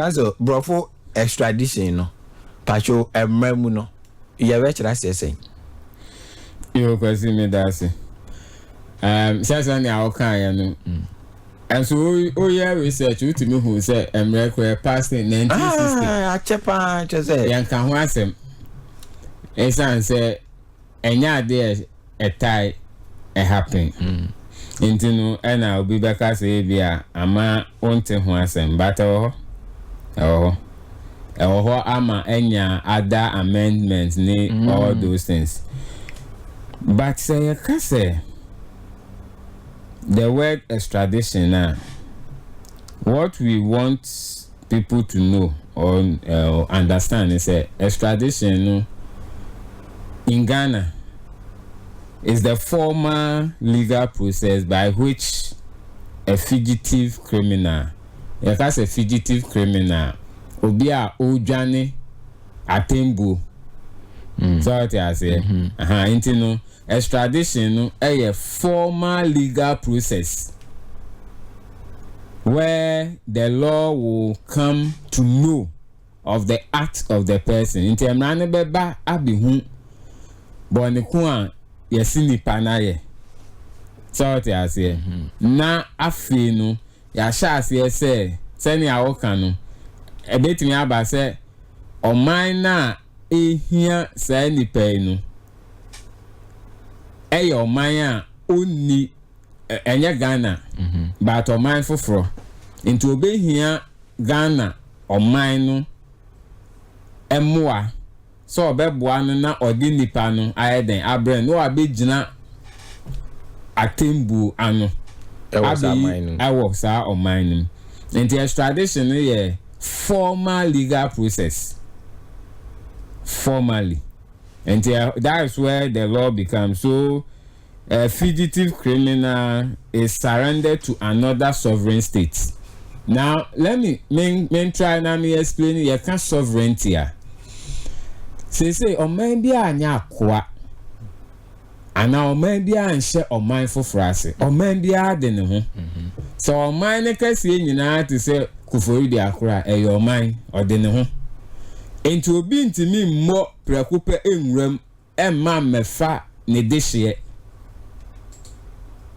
So, brofo extradition no. Pacho emremu no. You be chira say. You kwesi me dase. Sasa ni awokan ya no. And so yeah research utimi hu say emre ko past 1960. Ah, achepa say. Yan kan ho asem. Esan say enya ade e tie e happen. Inti no na obi beka say bia ama onte ho asem but ama enya other amendments ni all those things. But say the word extradition now, what we want people to know or understand is extradition in Ghana is the formal legal process by which a fugitive criminal, a fugitive criminal, obi a odwane atembu. So what I say, no extradition no a formal legal process where the law will come to know of the act of the person. Inti emrane beba abihu boniku a yesi nipa na ye. So what I say, na afi no ya sha ase say seni awoka no ebetimi aba say oman na ehia say nipa no eyo oman a onni enye Ghana but oman foforo into obehia Ghana oman no emmoa so obeboa no na odi nipa no ayeden abre no abegina atembu ano ewo sa oman no into extradition no formal legal process formally. And that is where the law becomes. So a fugitive criminal is surrendered to another sovereign state. Now let me try now me explain your kind sovereignty here. Say oman bia anya kwa ana oman bia anhye oman fofrase oman bia de ne ho so oman ne kase nyina te say kufori de akora e oman ode ne ho enti obi ntimi mmo prekupe enwuram emma mefa ne dehye.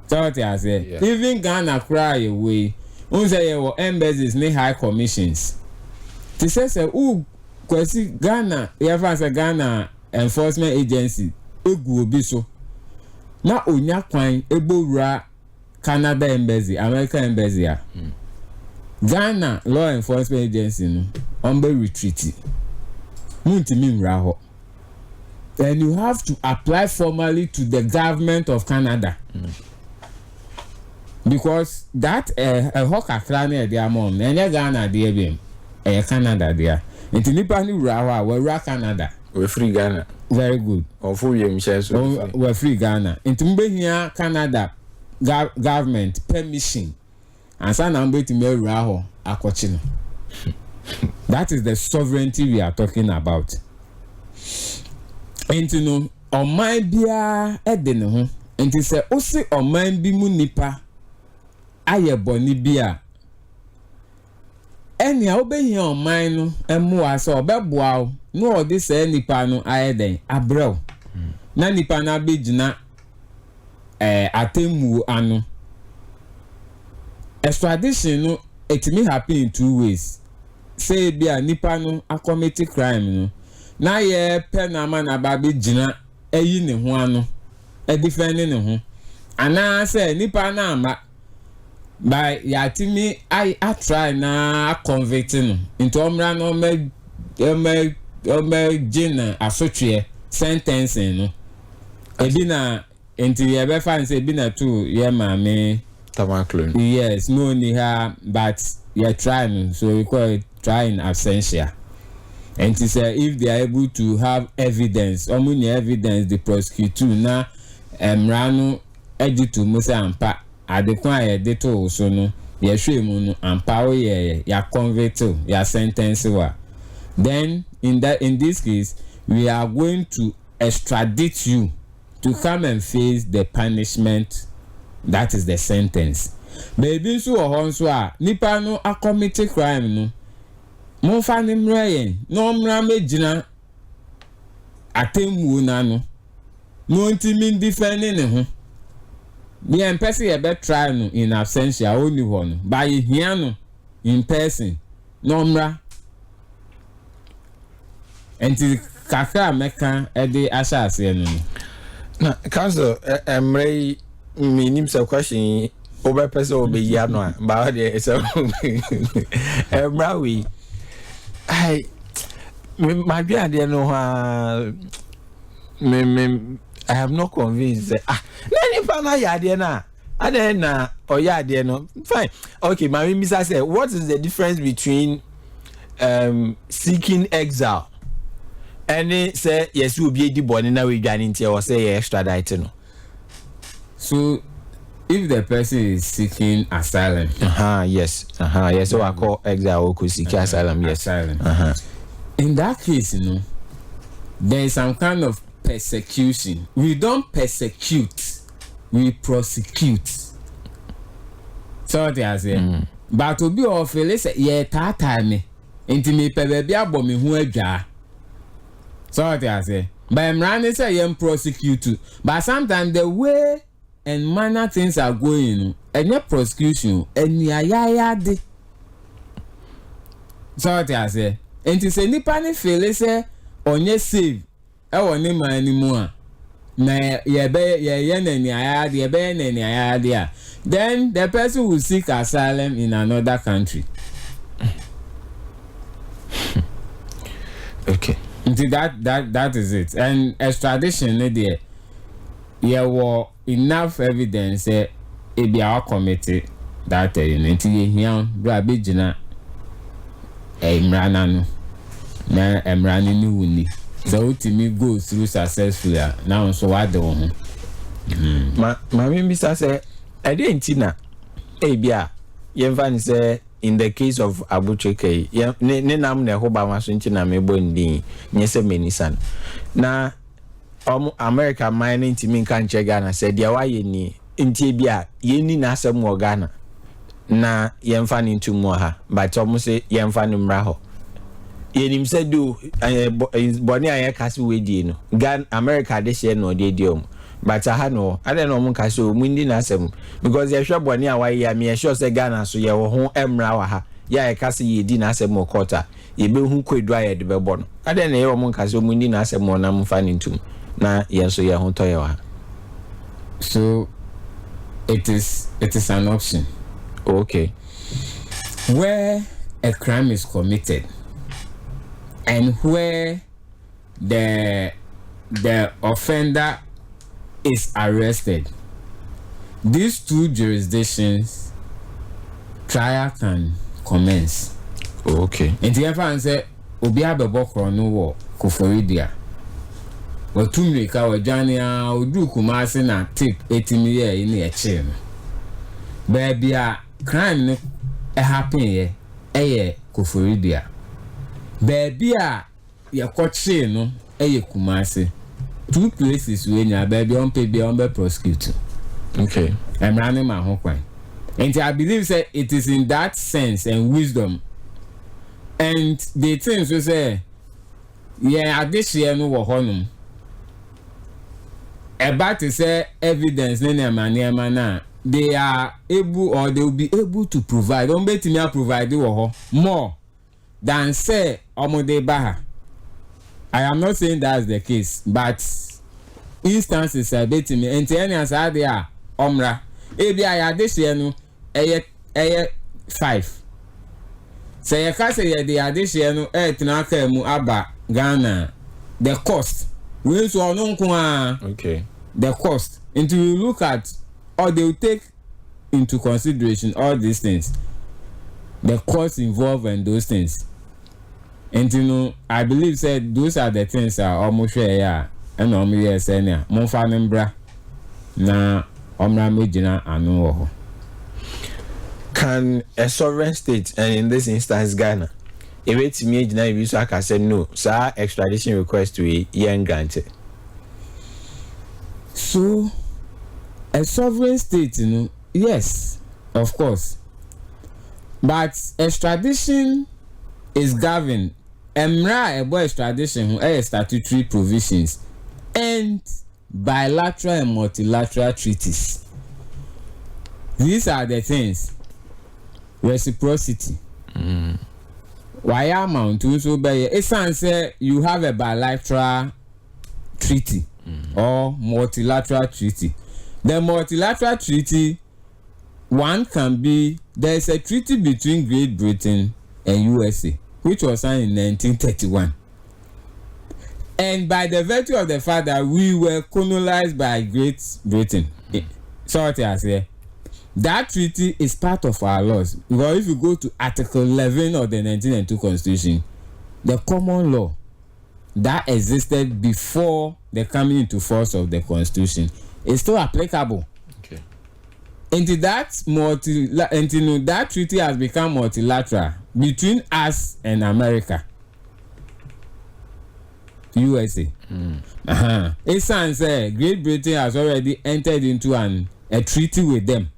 So what I say, even Ghana cry away unse ye wo embassies ne high commissions ti say kwesi Ghana ye fa say Ghana enforcement agency egu obi so na onya kwan ebowura Canada embassy American embassy a Ghana law enforcement agency no on be retreat muntimi nwura ho. Then you have to apply formally to the government of Canada. Because that a hawker clan e dia mom na enye Ghana dia biem Canada dia enti nipa ni wura ho a we Canada we free Ghana very good of we so we free Ghana enti mbehia Canada government permission and sa na mbeti me wura ho akochi no. That is the sovereignty we are talking about. Enti no oman bia e de ne ho enti se o se oman bi mu nipa aye boni bia eni a obehia oman no emmoa se obeboa o no odi se nipa no aye den abrew na nipa na begina atemu ano. Extradition no etimi happen in two ways. Say bia nipa no a commit crime no na ye penama na ba begina eyi ne ho ano e defend ne ho ana say nipa na ama by yatimi I try na convict no into omra no me gina asotwe sentencing no ebi na enti ye be fan say ebi na too ye maame tamaklo. Yes no ni ha but you trying so we call it trying absentia. And to say if they are able to have evidence omuni evidence the prosecutor na emrano editu musa ampa adekwan ye deto so no ye hwe mu no ampa o ye ya convict ya sentence wa. Then in this case we are going to extradite you to come and face the punishment, that is the sentence. Maybe so or so nipa no a commit crime no mo fa ne mrayen no mra megina atemu na no no ntimi defend ne ho me en person e be try no in absentia only one by hia no in person no mra enti kakra meka e de asha ase no na council emre minim some question over person obe ya no ba de so emra we I my be ade no ha me I am not convinced na pa na ya ade na ade na o ya ade no fine okay my misa say what is the difference between seeking exile and say yes we be di boni na we dwane ntia or say extradite no. So if the person is seeking asylum yes so I call exile or seek asylum yes in that case there is some kind of persecution. We don't persecute, we prosecute. So what I say but to be of say yeah tata me into me pe baby abo me hu adwa. So what I say but I'm running say you prosecute but sometimes the way and manner things are going and your prosecution and ya de. So what I say and to say nipa ne feel say onye save e woni man ni mu a na ye na ni ayade ye be na ni ayade a then the person will seek asylum in another country. Okay. That is it. And extradition there there were enough evidence e be our committee that nti here bra be gina emrana no na emrana ni wuni so ultimately go through successfully now so what do ma me misa say I didn't na e bia yemfa ni say in the case of Abu Trica ne nam na ho ba maso nti na mebo ndin nye se menisan na America mining ntimi nka nche Ghana say dia wa ye ni nti bia ye ni na asem wo Ghana na yemfa ni ntu mu ha but say yemfa ni mra ho yenim say do boni aye kasi wedi no Ghana America de share no de diom but aha no ade no mun kasi o mun di na asem because ye hwe boni a waye ya me sure say Ghana so ye wo ho emra wa ha ya ye kasi ye di na asem o kota ye be hu kwedu aye de be bo no ade na ye wo mun kasi o mun di na asem o na mun fa ni ntum na ye so ye ho to ye wa. So it is an option. Okay. Where a crime is committed and where the offender is arrested, these two jurisdictions trial can commence. Okay. And the other say obi abebokro no wo koforidia watumrika wajania odu kumase na tip 80 million in e che no baby a crime no happen ye koforidia baby a ye koche no kumase two places we nya baby on pay be on be prosecute. Okay. I'm running my home kwan. And I believe say it is in that sense and wisdom and the things we say yeah this year no wo honum about to say evidence na they are able or they will be able to provide don't bet me provide more than say omode baha. I am not saying that's the case but instances are bet me and any as are there omra ebi aya this year no 5 say you can say the this year no tena ka mu aba Ghana the cost we so no nko okay the cost until you look at or they will take into consideration all these things the cost involved in those things and you know I believe said those are the things are almost share and almost yes enya mo fa membra na omra mejina anu wo. Can a sovereign state and in this instance Ghana if it's me if so I can say no sir extradition request to yen granted? So a sovereign state yes of course but extradition is governed about extradition statutory provisions and bilateral and multilateral treaties. These are the things. Reciprocity. Why amount to so by it say you have a bilateral treaty or multilateral treaty. The multilateral treaty, one can be, there is a treaty between Great Britain and USA which was signed in 1931, and by the virtue of the fact that we were colonized by Great Britain, sorry I say, that treaty is part of our laws. Because if you go to Article 11 of the 1992 Constitution, the common law that existed before the coming into force of the Constitution is still applicable. Okay. Into that that treaty has become multilateral between us and America, USA. It sounds Great Britain has already entered into a treaty with them.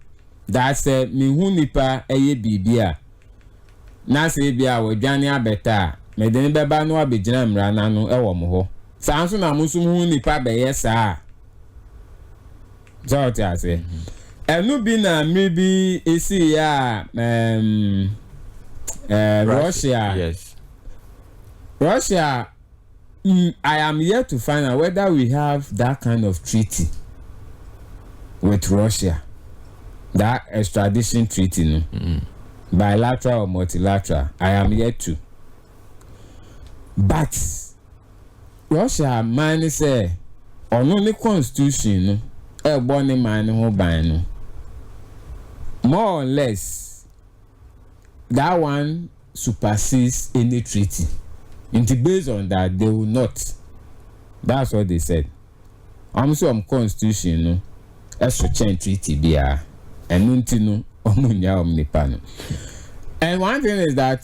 That's mihu nipa eye bibia na se bia we dwane abeta me de beba no abegyina mrana no ewo mo ho sanso na musu hu nipa be yesa so ti ase enu bi na maybe esi ya Russia. Yes, Russia. I am yet to find out whether we have that kind of treaty with Russia. That extradition treaty, no? Bilateral or multilateral, I am yet to. But Russia man say on only constitution, no, born man who ban no. More or less, that one supersedes any treaty. And based on that, they will not. That's what they said. I'm some constitution, no, as to change treaty be and no omunya omnipano. And one thing is that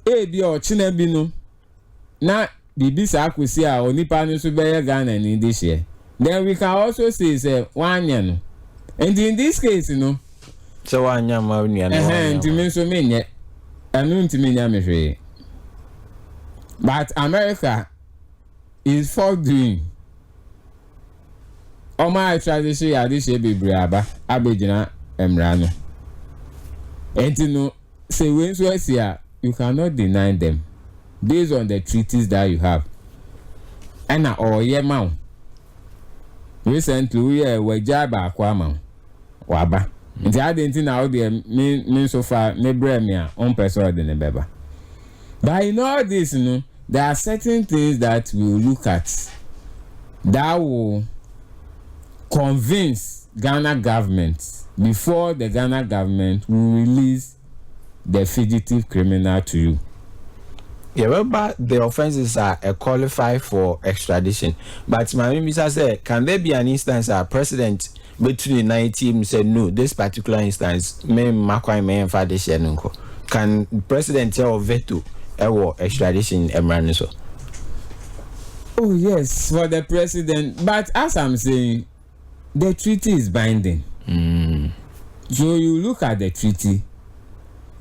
ebi or chinebino na bibi sa akwesi a onipano so be Ghana in this year. Then we can also say one year no. And in this case, you know, so one year ma uni and to so menye anu ntimi nya mehwe. But America is for doing. Oma extradition ya this year be briaba abegyina emrano. And you know, say when so here, you cannot deny them based on the treaties that you have. And or ye ma. Recently we were jaba akwama waba. Nti adenti na o de mean so far ne bremia on person de ne beba. But in all this, you know, there are certain things that we will look at that will convince Ghana government before the Ghana government will release the fugitive criminal to you. Yeah, but the offences are qualified for extradition. But my minister said, can there be an instance a president between 19 said no, this particular instance may makwai may enfade shenunko. Can president tell veto extradition emraniso? Oh yes, for the president. But as I'm saying, the treaty is binding. So you look at the treaty.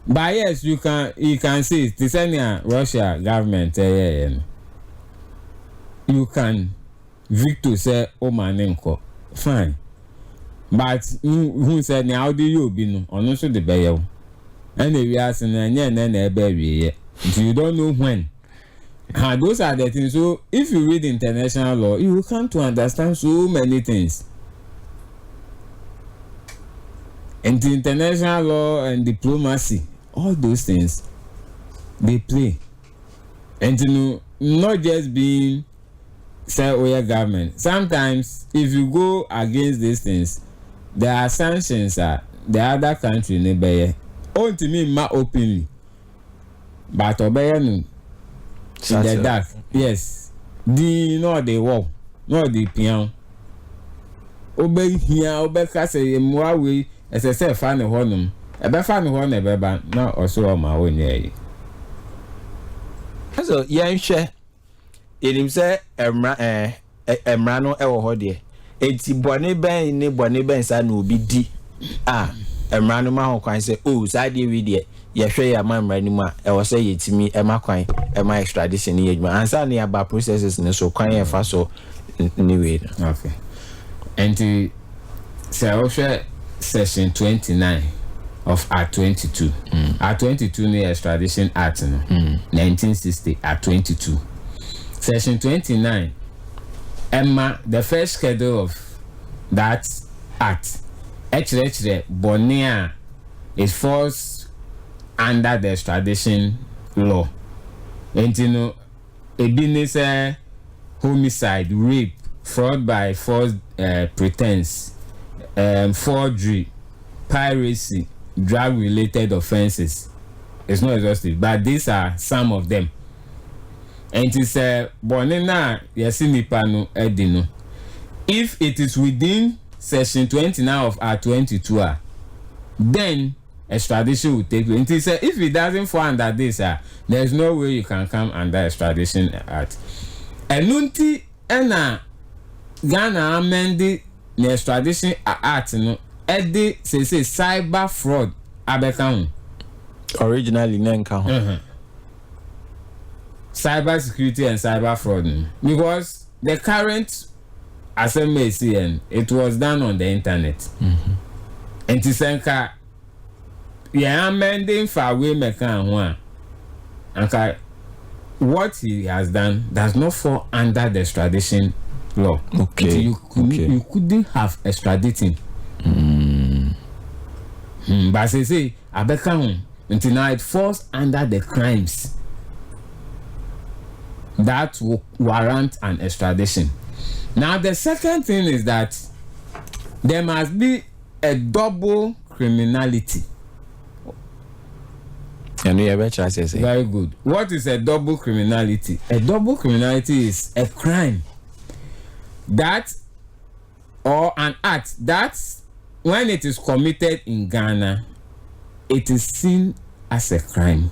But yes, you can say the senior Russia government. You can Victor say Omanenko. Fine. But who said now do you be no on also the bayo? And we are saying so you don't know when. Those are the things. So if you read international law, you will come to understand so many things. And the international law and diplomacy, all those things, they play. And you know, not just being say your government. Sometimes if you go against these things, there are sanctions that the other country never to me ma openly. But obey no in the dark. Yes. The no the war, no the piano. Obey here, obey kase more way as I say fan honum. Ebe fan hon ebe ba na osoro ma wonye. So yenhwe enim say emra no ewo ho de. Enti bone ben ni bone ben sa na obi di. emra no ma ho kwan say oh saa de wi de ye hwe ya ma mra ni mu a e wo say yetimi e ma kwan e ma extradition ni yedma ansa na aba processes ne so kwan ye fa so ni we. Okay. And the section 29 of Act 22. Act 22 ni Extradition Act no. 1960 Act 22. Section 29 Emma the first schedule of that act actually Bonia is falls under the extradition law. And you know a business homicide, rape, fraud by false pretense, forgery, piracy, drug-related offences. It's not exhaustive, but these are some of them. And it's bonena yasinipano edino. If it is within section 29 of Act 22, then extradition will take place. And it's if it doesn't fall under this, there's no way you can come under Extradition Act. Enunti ena Ghana amend the Extradition Act no edi say cyber fraud abeka ho originally nenka ho cyber security and cyber fraud because the current assembly it was done on the internet and tisenka ya amending for we meka ho anka what he has done does not fall under the extradition law. Okay. You couldn't have extraditing. But say abeka until now it falls under the crimes that will warrant an extradition. Now the second thing is that there must be a double criminality. And you ever try to say very good. What is a double criminality? A double criminality is a crime that or an act that when it is committed in Ghana it is seen as a crime,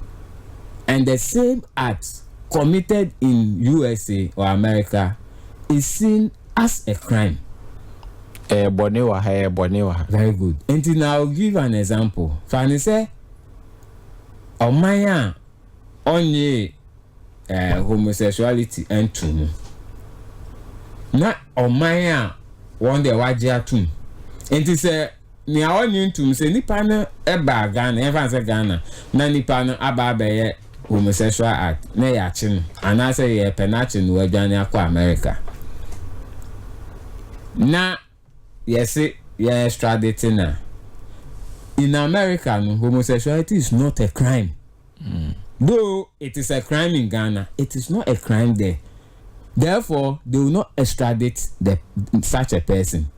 and the same act committed in USA or America is seen as a crime. Very good. And now I'll give an example. Fanny say Omaya onye homosexuality and tunu na Omaya one day wajia tun enti say ni awon tun say nipa na eba Ghana ever say Ghana na nipa na aba abeye homosexual act na ya chi no ana say ye penachi no adwane akwa America na yes ye extraditing na. In America, no, homosexuality is not a crime. Though it is a crime in Ghana, it is not a crime there. Therefore, they will not extradite such a person.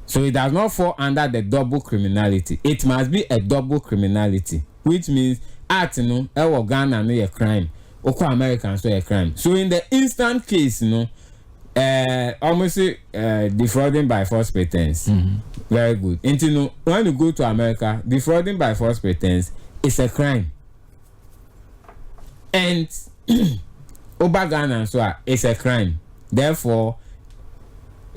So it does not fall under the double criminality. It must be a double criminality, which means act no, Ghana no a crime, Oko American so a crime. So in the instant case, almost defrauding by false pretense. Very good. And you know, when you go to America, defrauding by false pretense is a crime. And over Ghana so it's a crime. Therefore,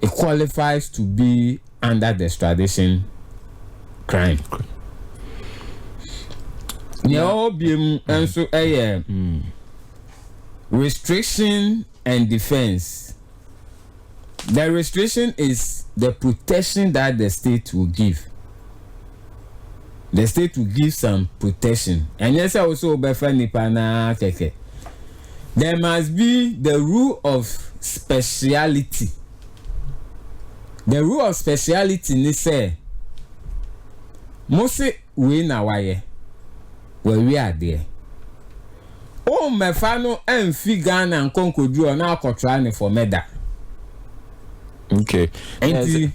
it qualifies to be under the extradition crime. And so restriction and defense. The restriction is the protection that the state will give. The state will give some protection. And yes, also there must be the rule of speciality. The rule of speciality ni say most we na waye where we are there. Oh mefano emfi Ghana and konkodu na akotra for meda. Okay. Enti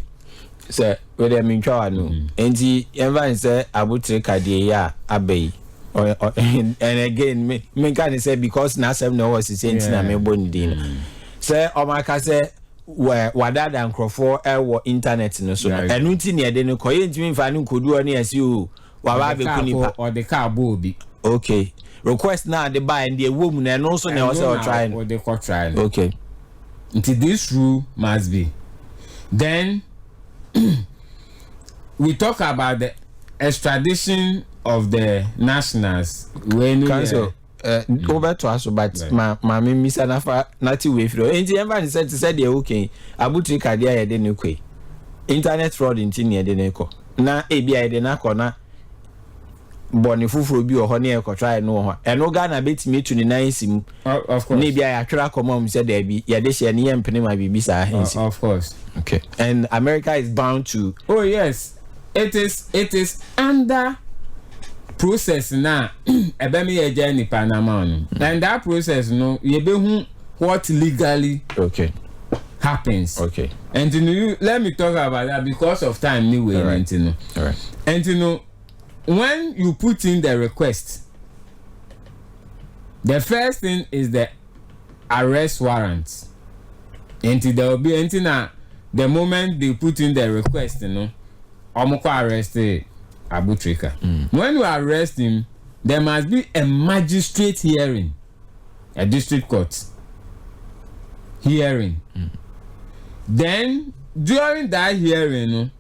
sir, we dey mean twa no. Enti even say Abu Trica dey ya abey. And again me can say because na sem no was say na me boni din. Say o maka say wadada nkrofo e wo internet no so. Enu nti ne de no koye ntimi mfa no kodu no yesi o. Wa ba be kunipa or the car bobi. Okay. Request now the buy and the woman and also now also trying or the court trial. Okay. Until this rule must be. Then we talk about the extradition of the nationals when council over to us but my misa nafa nati we fro enti emba said dey okay Abu Trica dia ye de ne kwe internet fraud nti ne de ne ko na ebia de na ko na boni fufuro bi ho ne e ko try no ho eno Ghana betimi tu ni nan sim of course ne bia ya twera komom said there be ya de hye ne ye mpene ma bibi sa hensi of course okay and America is bound to yes it is under process na ebe me ye journey Panama no and that process no ye be hu what legally happens and let me talk about that because of time anyway all right. And when you put in the request, the first thing is the arrest warrant. And there will be anything the moment they put in the request, Omoko arrested Abu Trica. When you arrest him, there must be a magistrate hearing, a district court hearing. Then during that hearing,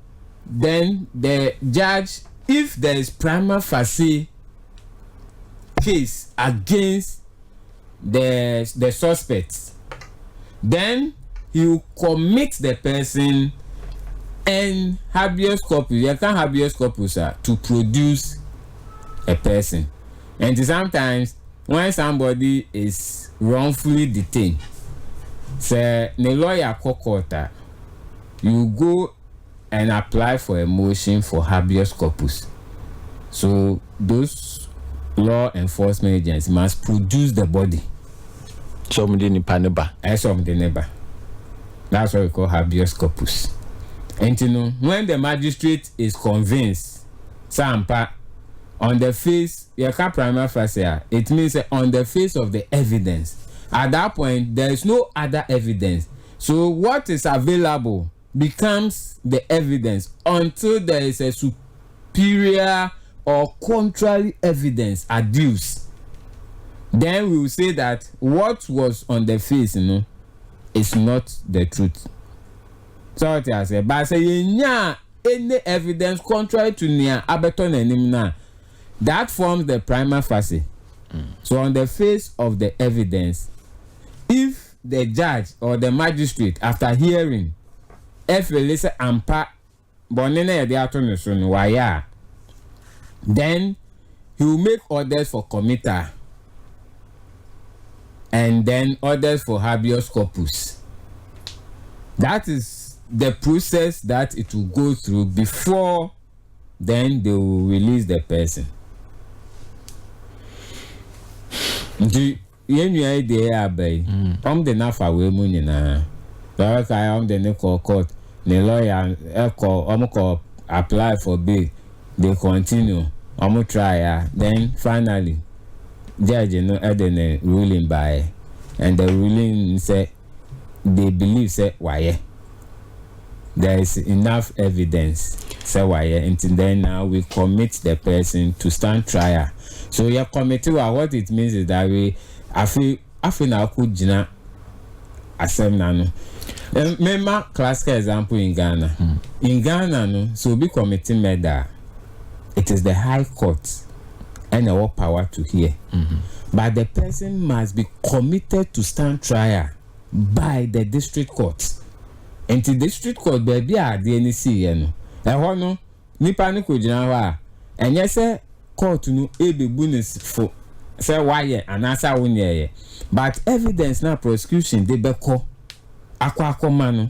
then the judge, if there is prima facie case against the suspects, then he will commit the person and habeas corpus. You can habeas corpus to produce a person. And sometimes when somebody is wrongfully detained, say the lawyer court, you go and apply for a motion for habeas corpus. So those law enforcement agents must produce the body. Somebody in Paneba. That's what we call habeas corpus. And when the magistrate is convinced, Sampa, on the face, you can't prima facie, it means on the face of the evidence. At that point, there is no other evidence. So what is available becomes the evidence until there is a superior or contrary evidence adduced. Then we will say that what was on the face, is not the truth. So what I say, but say any evidence contrary to near abeton and that forms the prima facie. So on the face of the evidence, if the judge or the magistrate after hearing if release ampa bonene de atone so no waya, then he will make orders for committal and then orders for habeas corpus. That is the process that it will go through before then they will release the person. Do you idea bay? The nafa we money na. The nickel court, the lawyer apply for bail, they continue, try, then finally, judge a ruling by, and the ruling say they believe say why there is enough evidence say why until then now we commit the person to stand trial. So your committee, what it means is that we I feel now could jina asem nano. Remember classical example in Ghana. In Ghana, no, so be committing murder. It is the high court and our power to hear. But the person must be committed to stand trial by the district court. And the district court baby are the NC, no. Nipa ni ko jina wa. And yes, court no ebe bonus for say why and answer won. But evidence na prosecution they be call akwa no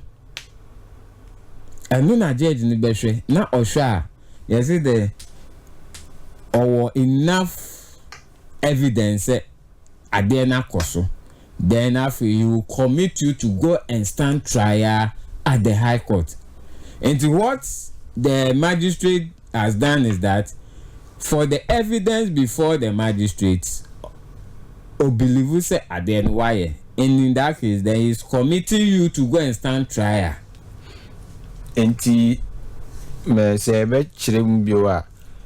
enu na judge ni behwe na ohwa you see the or enough evidence ade na koso then after he will commit you to go and stand trial at the high court. And what the magistrate has done is that for the evidence before the magistrate obilivu say ade no why. And in that case, then he's committing you to go and stand trial. Enti me say be chirem biwa.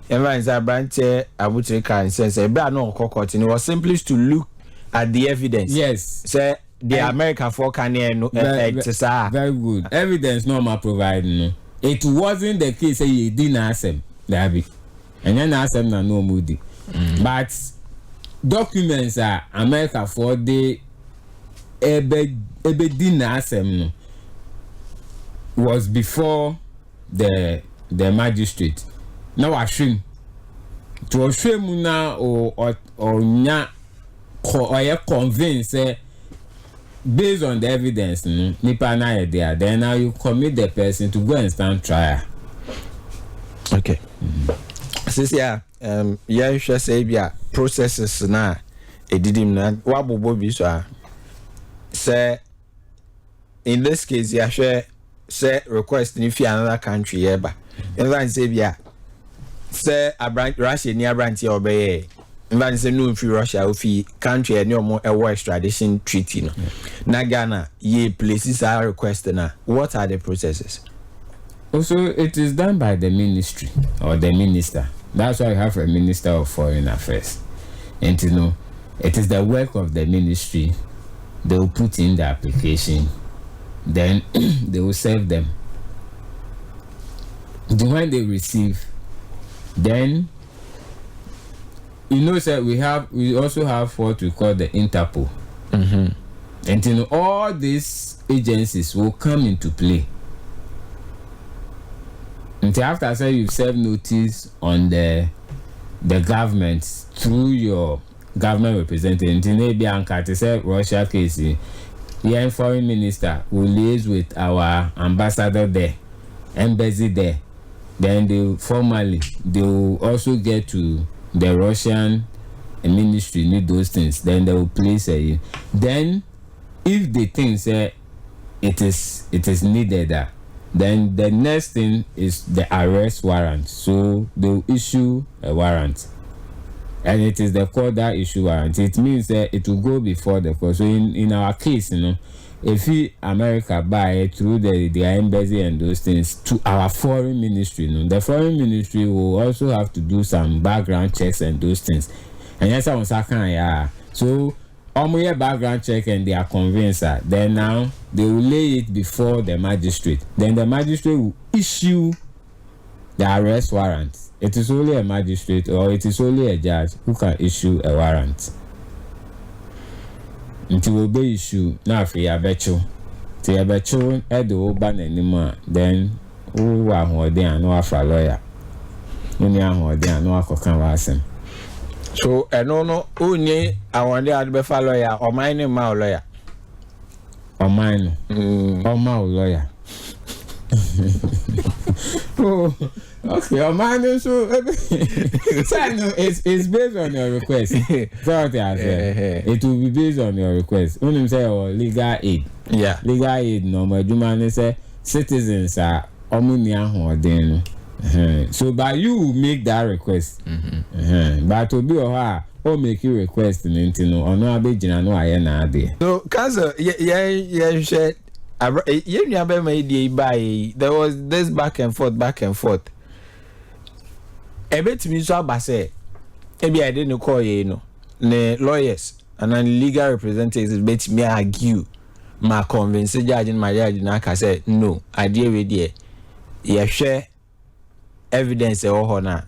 Ever is a branch Abu Trica and says be no court. It was simply to look at the evidence. Yes. Say the American for can no very good. Evidence no ma providing no. it wasn't the case say you didn't ask them, Dabi. And then ask them no moody. But documents are America for the ebe didn't ask them was before the magistrate. Now I shame to shame now or nya or convinced based on the evidence nipa na there, then now you commit the person to go and stand trial. Okay. Sisi ya hwe say bia processes na edidim na wabobo bi so say in this case ya hwe say request ni fi another country eba even say bia say Russia ni abranti obeye even say no fi Russia o fi country any omo ewo extradition treaty no na Ghana ye places are request na what are the processes? Also, it is done by the ministry or the minister. That's why you have a minister of foreign affairs. And you know, it is the work of the ministry. They will put in the application, then they will serve them. When they receive, then you know, sir, we also have what we call the Interpol. And you know, all these agencies will come into play. Until after say you've served notice on the government through your government representative, maybe Ankara say Russia case, the foreign minister will liaise with our ambassador there, embassy there. Then they will also get to the Russian ministry, need those things. Then they will place a. Then if they think say it is needed then the next thing is the arrest warrant. So they will issue a warrant, and it is the court that issue warrant. It means that it will go before the court. So in our case, you know, if America buy it through the embassy and those things to our foreign ministry, you know, the foreign ministry will also have to do some background checks and those things. And yes, I was saying, so almost background check and they are convinced that then now they will lay it before the magistrate. Then the magistrate will issue the arrest warrant. It is only a magistrate or it is only a judge who can issue a warrant. Until will be issued now for your becho. To your becho at the oban anymore, then who are more than no for lawyer. Only are more than no can. So no only I want the be fa lawyer or mine ma lawyer. Or mine. Or ma lawyer. Oh, okay. Or mine so it's based on your request. So it will be based on your request. When you say legal aid. Yeah. Legal aid no my man say citizens are omunia ho so by you make that request. But to be or make you request no or no abegina no aye na ade. So council yeah share there was this back and forth. Ebetimi so abase ebi I didn't call you no ne lawyers and then legal representatives betimi argue ma convince judge and my judge na ka say no idea we there you share evidence na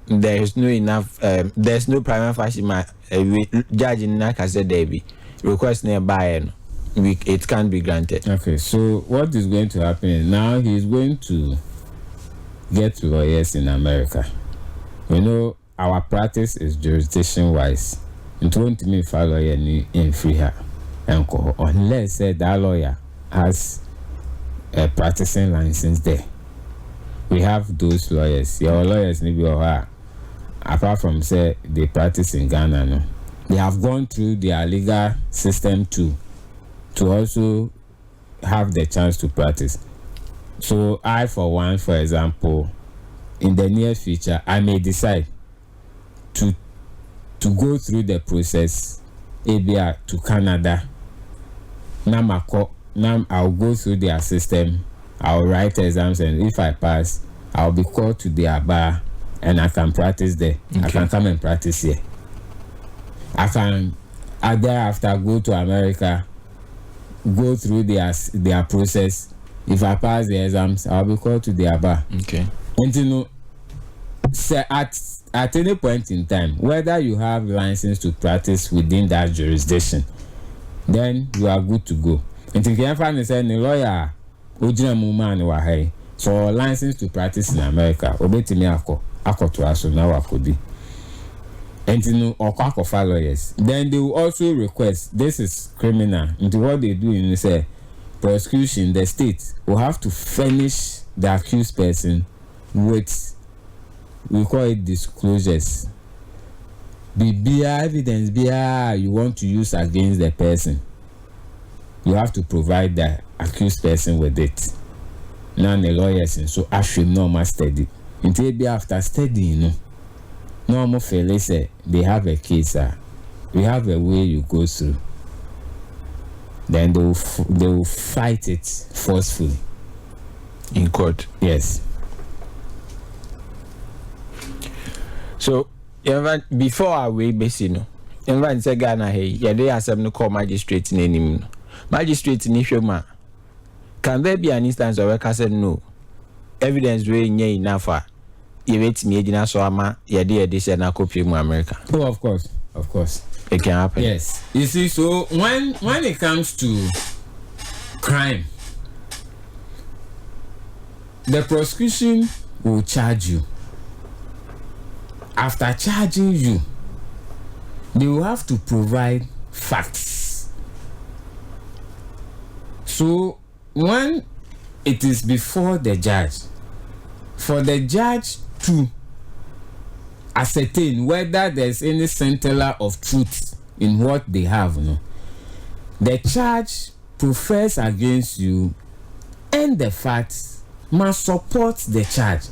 there is no enough there's no prima facie judge na ka say there be request nearby no it can't be granted. Okay, so what is going to happen is now he is going to get lawyers in America. You know, our practice is jurisdiction wise. It won't mean for a lawyer in free her unless that lawyer has a practicing license there. We have those lawyers. Your lawyers need to apart from say they practice in Ghana, no, they have gone through their legal system to also have the chance to practice. So I, for one, for example, in the near future, I may decide to go through the process, ABR to Canada. Now I'll go through their system. I'll write exams, and if I pass, I'll be called to their bar, and I can practice there. Okay. I can come and practice here. I can thereafter go to America, go through their process, If I pass the exams, I'll be called to the bar. Okay. And you know, say at any point in time, whether you have license to practice within that jurisdiction, then you are good to go. And if you can find a lawyer, Ojina Muman wa hey, so license to practice in America, obeti me ako to us now akodi. And you know, or kwako lawyers. Then they will also request, this is criminal. And what they do is say, prosecution, the state will have to furnish the accused person with, we call it disclosures. Be evidence you want to use against the person. You have to provide the accused person with it. Now the lawyers and so actually normal study. Until be after studying, normal fellows say they have a case. We have a way you go through. Then they will fight it forcefully in court. Yes. So before our way basino, even say Ghana hey, yeah they have some no call magistrate name. Magistrate ni shema. Can there be an instance where I said no? Evidence way nye enough. You wait me agina so ama yeah they say na copy mu America. Oh, of course. It can happen. Yes. You see, so when it comes to crime, the prosecution will charge you. After charging you, they will have to provide facts. So when it is before the judge, for the judge to ascertain whether there's any scintilla of truth in what they have, the charge professed against you and the facts must support the charge.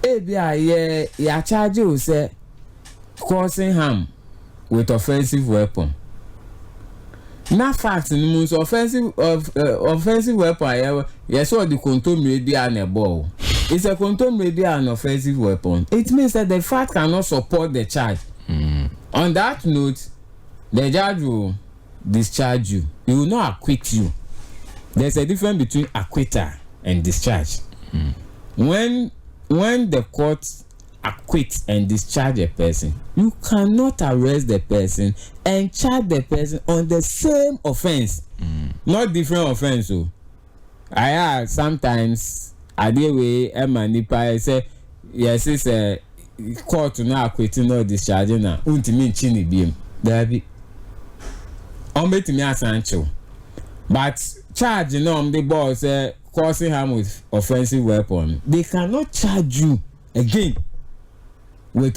Yeah, charge you say causing harm with offensive weapon. Now facts means offensive weapon. Yes, what the control media and a ball. It's a control media and offensive weapon. It means that the fact cannot support the charge. On that note, the judge will discharge you. He will not acquit you. There's a difference between acquitter and discharge. When the court acquits and discharge a person, you cannot arrest the person and charge the person on the same offense, not different offense. So I have sometimes way Emma Nipa say yes, it's a court now acquitting or discharging now. Ultimate chini beam. There be to me as ancho. But charging on the boss causing harm with offensive weapon. They cannot charge you again with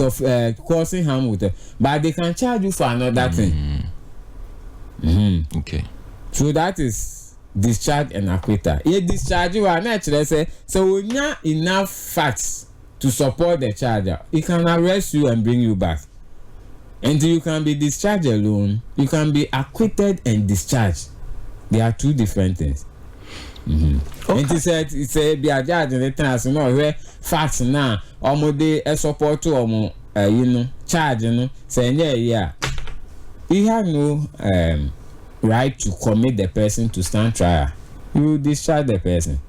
causing harm with but they can charge you for another thing. Okay. So that is discharge and acquitter. You discharge you are naturally say so when you have enough facts to support the charger, he can arrest you and bring you back. Until you can be discharged alone, you can be acquitted and discharged. They are two different things. Okay. And he said be a judge in the time so no where facts now almost they support to charge say yeah he have no right to commit the person to stand trial. You discharge the person.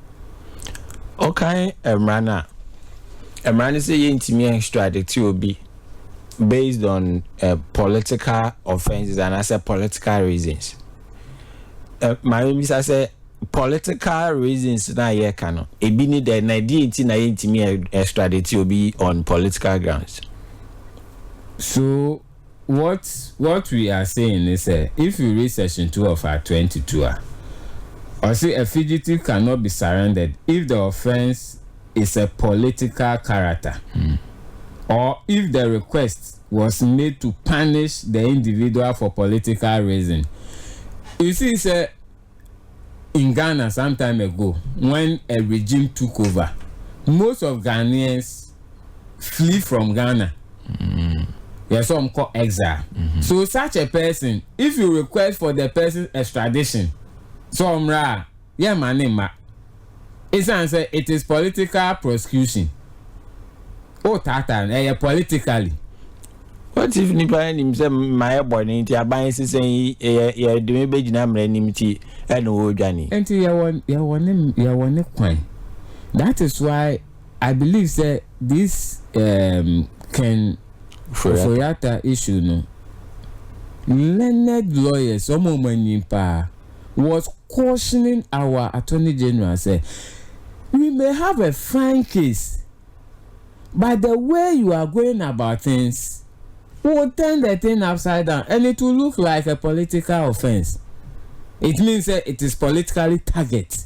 Okay, Emrana say you intimi extradite will be based on political offenses and I say political reasons. My mister say political reasons na ye cannot. E be need the idea na intimi extradite will be on political grounds. So what we are saying is if you read section 2 of our 22 or say a fugitive cannot be surrendered if the offense is a political character or if the request was made to punish the individual for political reason. You see, in Ghana some time ago when a regime took over, most of Ghanaians flee from Ghana. Yes, some call exile. So such a person, if you request for the person's extradition, my name, it's answer it is political prosecution. Oh, Tata, politically. What if nipa nim say my boy nti aban sisen ye de me begina mra nim ti e no wo dwane. Enti ya won kwan. That is why I believe that this can Foyata issue no. Learned lawyers was cautioning our Attorney General say we may have a fine case, but the way you are going about things will turn the thing upside down and it will look like a political offense. It means that it is politically targeted,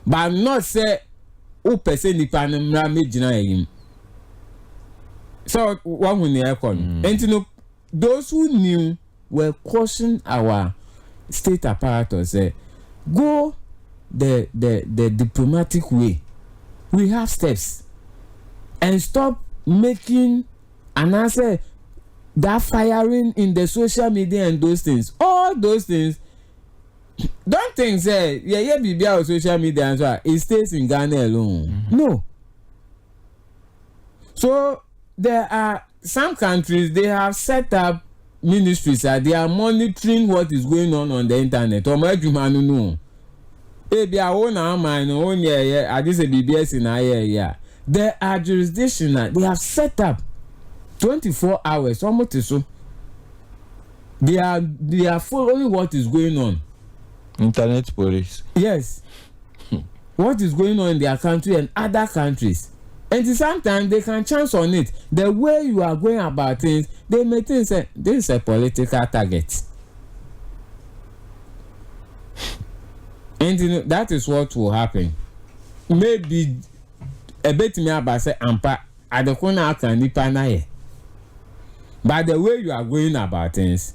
but not say who person the panel major him. So what will you call? And you know, those who knew were cautioning our state apparatus say go the diplomatic way. We have steps and stop making and answer that firing in the social media and those things. All those things. Don't think say be on social media and so it stays in Ghana alone. No. So there are some countries they have set up ministries that they are monitoring what is going on the internet. Or my jumanu no. Ebi a own man own I just a BBS in a there are jurisdictions that they have set up 24 hours almost so. They are following what is going on. Internet police. Yes. What is going on in their country and other countries. And sometimes they can chance on it. The way you are going about things, they may think say this is a political target. And you know, that is what will happen. Maybe a bit me about say ampa adekona aka nipa na ye. But the way you are going about things,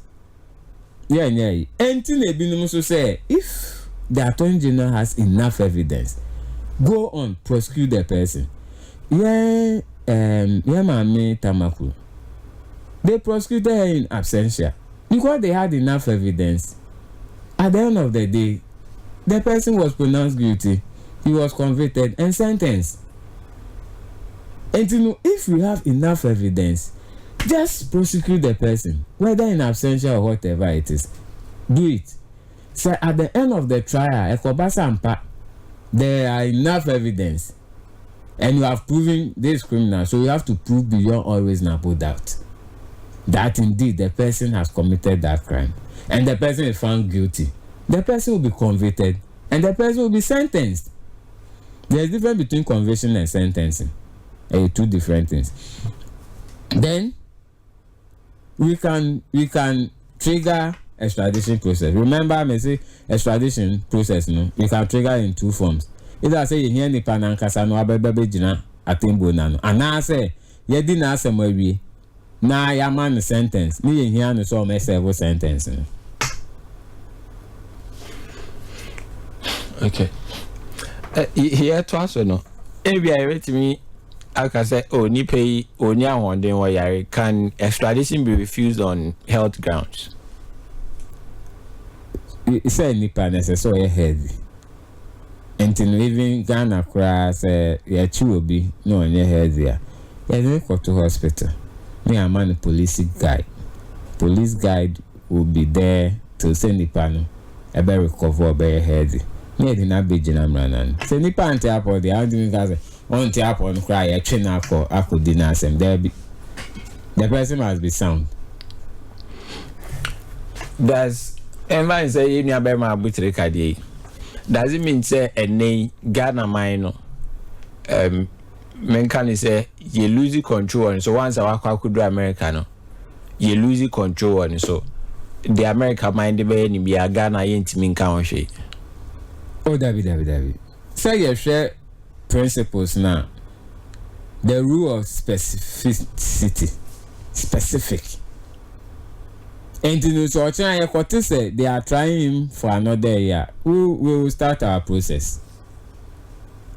yeah. Anything ebinom so say if the Attorney General has enough evidence, go on prosecute the person. Yeah, Mami Tamaku. They prosecuted her in absentia because they had enough evidence. At the end of the day, the person was pronounced guilty. He was convicted and sentenced. And you know, if we have enough evidence, just prosecute the person, whether in absentia or whatever it is. Do it. So at the end of the trial, there are enough evidence. And you have proven this criminal, so you have to prove beyond all reasonable doubt that indeed the person has committed that crime. And the person is found guilty. The person will be convicted and the person will be sentenced. There is a difference between conviction and sentencing. Two different things. Then we can trigger extradition process. Remember, I say extradition process, no, you can trigger in two forms. Either say you hear nipa na nkasa no abebe gina atembo na no. Ana say ye di na asem awie na ya man sentence. Ni ye hear no so me serve sentence. Okay. Here to aso no. Ebi I rate me aka say ni pay oni ahonde wo yare. Can extradition be refused on health grounds? You say nipa na say so heavy. And even Ghana cries, Chuobi, no, near here there. You go to hospital. Me, a man, police guide. Police guide will be there to send the panel. I better recover by head. Me, did not be General. Send the pan tap or the argument as on tap on cry, a chain I could deny them. There be the person must be sound. Does Emma say you near my Abu Trica? Does it mean say a name Ghana minor? Men can say you lose control and so once I could do Americano, you lose control and so the America mind the way be a Ghana ain't mean country. Oh, David. Say you share principles now. The rule of specificity, specific. And to so say they are trying him for another year. We will start our process.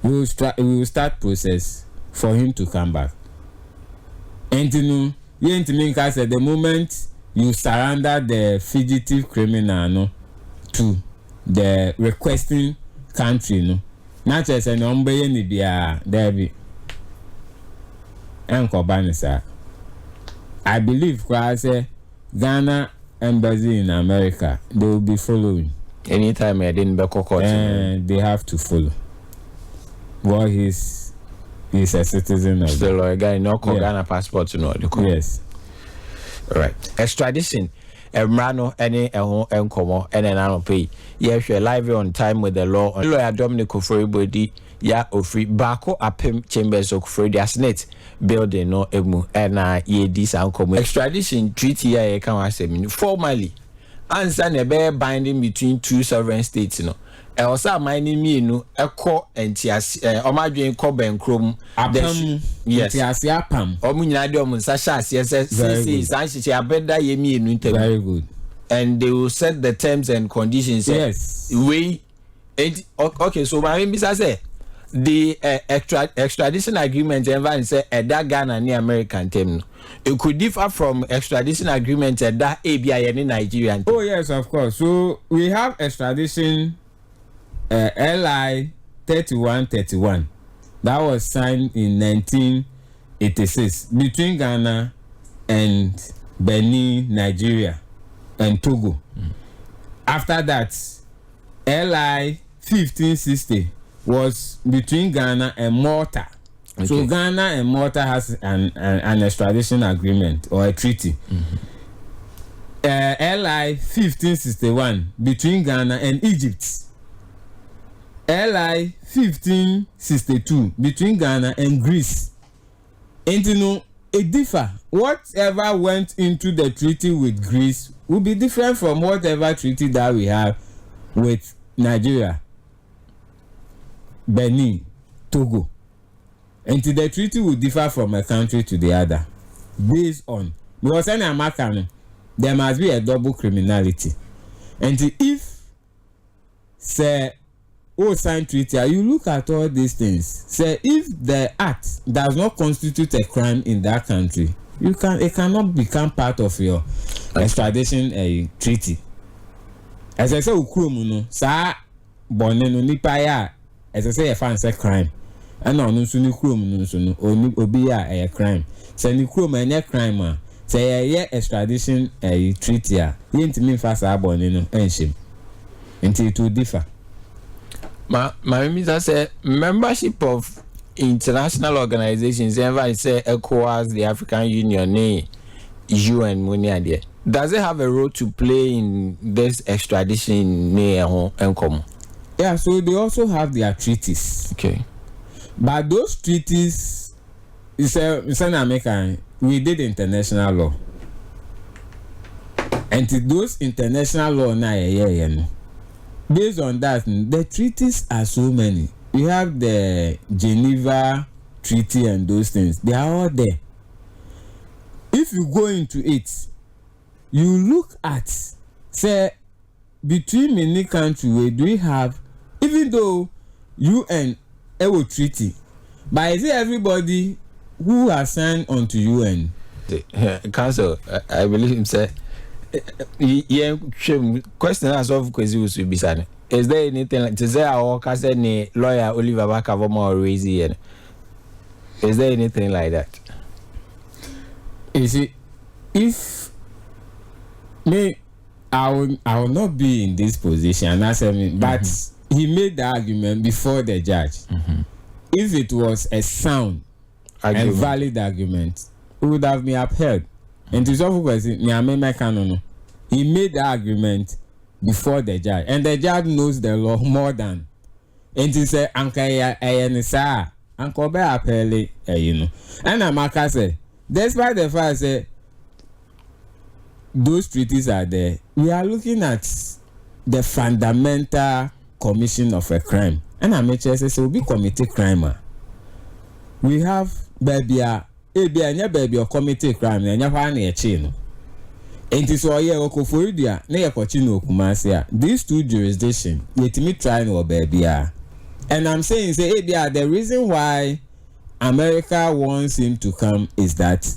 We will start process for him to come back. And you know, you ain't mean cause at the moment you surrender the fugitive criminal no to the requesting country no. Not just an umbrella ni bia there be. Uncle Banisa. I believe Ghana embassy in America, they will be following. Anytime I didn't be court, they have to follow. Well, he's a citizen of still a guy no Ghana passport, Yes. Right. Extradition. Emrano any enkomo and an ano pay. Yes, you're live on time with the law. Lawyer Dominic Ofori ya ofri bako apem chambers of Fredia Senate building no emu and ye dis uncommon extradition treaty ya can say formally answer never binding between two sovereign states no e also mining me no eko entias omadwen ko benkrom yes entias apam omunyina de omunsa sha ase see sanchiche abeda ye me no interview very good and they will set the terms and conditions. Yes. Okay, so my name is say the extradition agreement and say that Ghana and American term. It could differ from extradition agreement that ABI and Nigerian. Oh yes, of course. So we have extradition LI 3131 that was signed in 1986 between Ghana and Benin, Nigeria, and Togo. After that, LI 1560 was between Ghana and Malta. Okay. So Ghana and Malta has an extradition agreement or a treaty. LI 1561 between Ghana and Egypt. LI 1562 between Ghana and Greece. And you know, it differ. Whatever went into the treaty with Greece will be different from whatever treaty that we have with Nigeria, Benin, Togo. And the treaty will differ from a country to the other based on, because in America there must be a double criminality. And if say sign treaty, you look at all these things, say if the act does not constitute a crime in that country, it cannot become part of your extradition treaty. As I say, ukromu sa bonne no nipa ya, as I say, a fancy crime. And no so ni ukromu no so no obi a crime. Say ni ukromu any crime say a extradition treaty a yentimi fa sa bonne no enhim. Until it will differ. My minister say membership of international organizations, ever say ECOWAS, the African Union, UN money there. Does it have a role to play in this extradition income? Yeah, so they also have their treaties. Okay. But those treaties, it's an American, we did international law. And those international law now, based on that, the treaties are so many. We have the Geneva Treaty and those things. They are all there. If you go into it, you look at, say, between many countries, where do we have, even though UN a treaty, but is it everybody who has signed onto UN? Council, I believe him say, question as of because you be saying, is there anything like to say our cousin lawyer Oliver Bakavoma or Razy? Is there anything like that? You see, if me, I will not be in this position, but he made the argument before the judge. If it was a sound and valid argument, it would have been upheld. And to some person, he made the argument before the judge, and the judge knows the law more than. And he said, "Anka Uncle be appelle, And Amaka said, despite the fact that those treaties are there, we are looking at the fundamental commission of a crime. And I'm says we committed crime. We have baby or committed crime, and you're chain. And it's all year Okoforidia, near Cochino Kumasia. These two jurisdictions, let me try no baby. And I'm saying, the reason why America wants him to come is that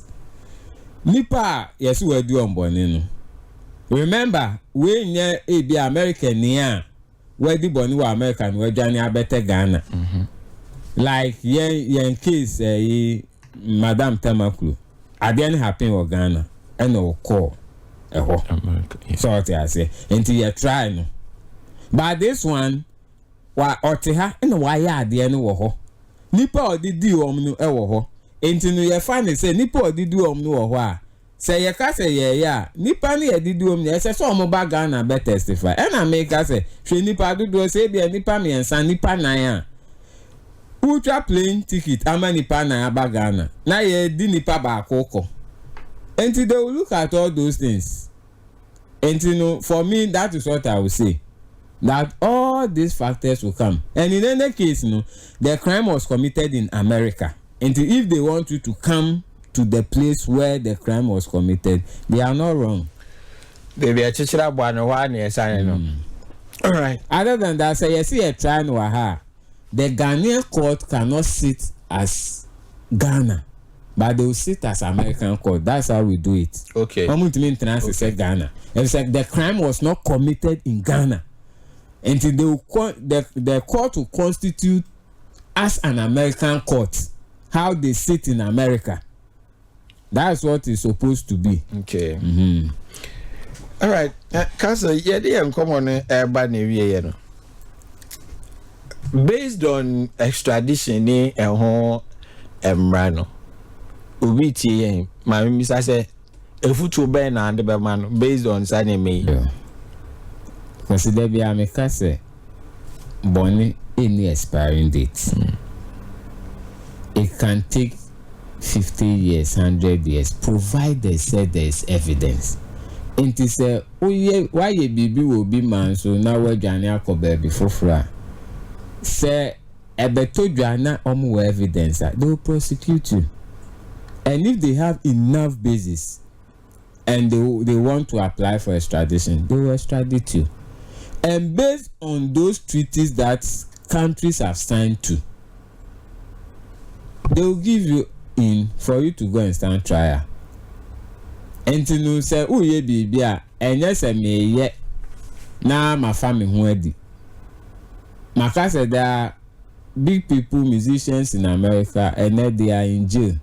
Nipa, yes, we do on Bonino. Remember, when you're American near where the Bonu American, where Johnny better Ghana. Like, in case, Madame Tamaklu. Again happen in Ghana and no call a ho. Sort I say until you try no. But this one, why Oteha and why ya the end of ho. Nipa did do no ewo ho. Until you find it say Nipa did do no wa. Say ya ka say ya nipa ni did do me say so mo ba Ghana be testify. And I make us say she nipa do say be nipa me and san nipa na ya. Ultra plane ticket ama nipa na ba Ghana. Na ye di nipa ba akoko. Until they will look at all those things. Until for me that is what I will say. That all these factors will come. And in any case, the crime was committed in America. And if they want you to come to the place where the crime was committed, they are not wrong. Baby, I just said one all right. Other than that, say you see a trial waha. The Ghanaian court cannot sit as Ghana, but they will sit as American court. That's how we do it. Okay. Say Ghana. It's like the crime was not committed in Ghana. Until the court will constitute as an American court, how they sit in America. That's what it's supposed to be. Okay. All right. Council, yeah, come on, everybody. Based on extradition, Emrano, Ubiti, my Mr. say, a future ban and the man based on Sunny May. Consider be America say Bonnie any expiring date. It can take 50 years, 100 years, provided said there is evidence. And to say, oh yeah, why ye baby will be man, so now we're Ghana baby for fra. Say, Ebeto Ghana more evidence that they will prosecute you. And if they have enough basis and they want to apply for extradition, they will extradite you. And based on those treaties that countries have signed to, they will give you in for you to go and stand trial. And to know say, oh yeah, baby, and yes, I may yet now my family ready. Maka said there are big people, musicians in America, and then they are in jail.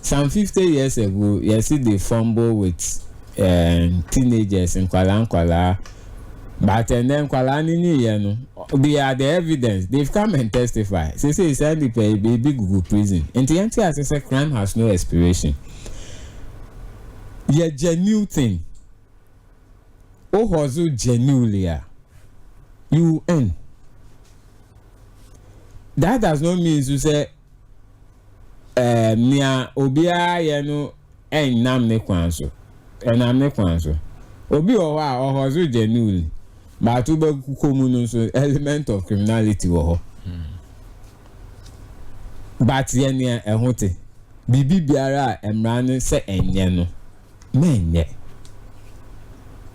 Some 50 years ago, you see they fumble with teenagers in Kuala. But and then they are the evidence. They've come and testify. They say it's only a big Google prison. And the answer is a crime has no expiration. Yeah, genuine thing. Oh, was you genuinely? You earn. That does not mean to say, Mia Obia, and nam ne kwanso. And I'm ne kwanso. Obi owa or was you genuinely? But to be common element of criminality wo but yen ya ehote bibi biara emran se enye no menye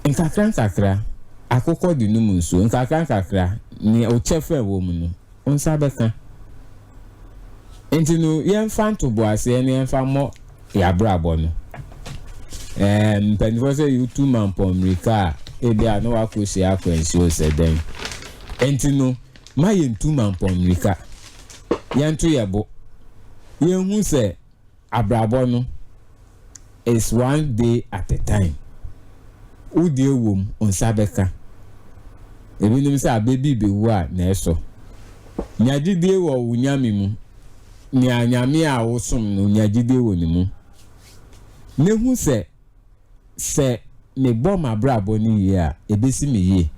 nkakra akoko di no munso nkakra ni o chefe wo mu no onsa beka entinu yen fan to boase yen fan mo ya brabo no penifo say you two man pomrika ebi a no wakosi akwansi o seden entino maye ntuma mpomrika yanto yebo yenhu se abrabo no is one day at a time udi ewom onsabeka ebi nim se abebi bewu a na eso nyagide wo wunyame mu ni anyame a wosom no nyagide wo ni mu nehu se me bom abrabo ni ye a ebesi me ye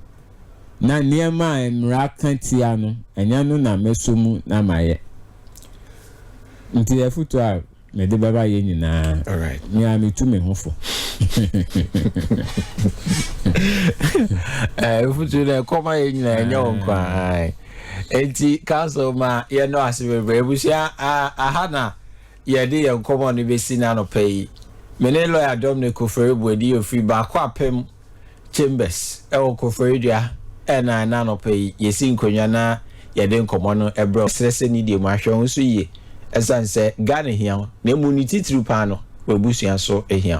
na niema emra kantia no enya no na mesomu na maye nti efutu a me de baba ye nyina all right me a me tu me hofo efutu le koma ye nyina enya onkwa ai enti council ma ye no asebebe ebusia ahana ye de ye nkomo no besi na no pay mene lawyer Dominic Koforidua ofiri baako apem chambers ewo Koforidua na no pay yesi nkonwa na yede nkomo no ebro stress ni de mu ahwe ho so ye esanse Ghana hia na emu ni titiri pa no wabusua so ehia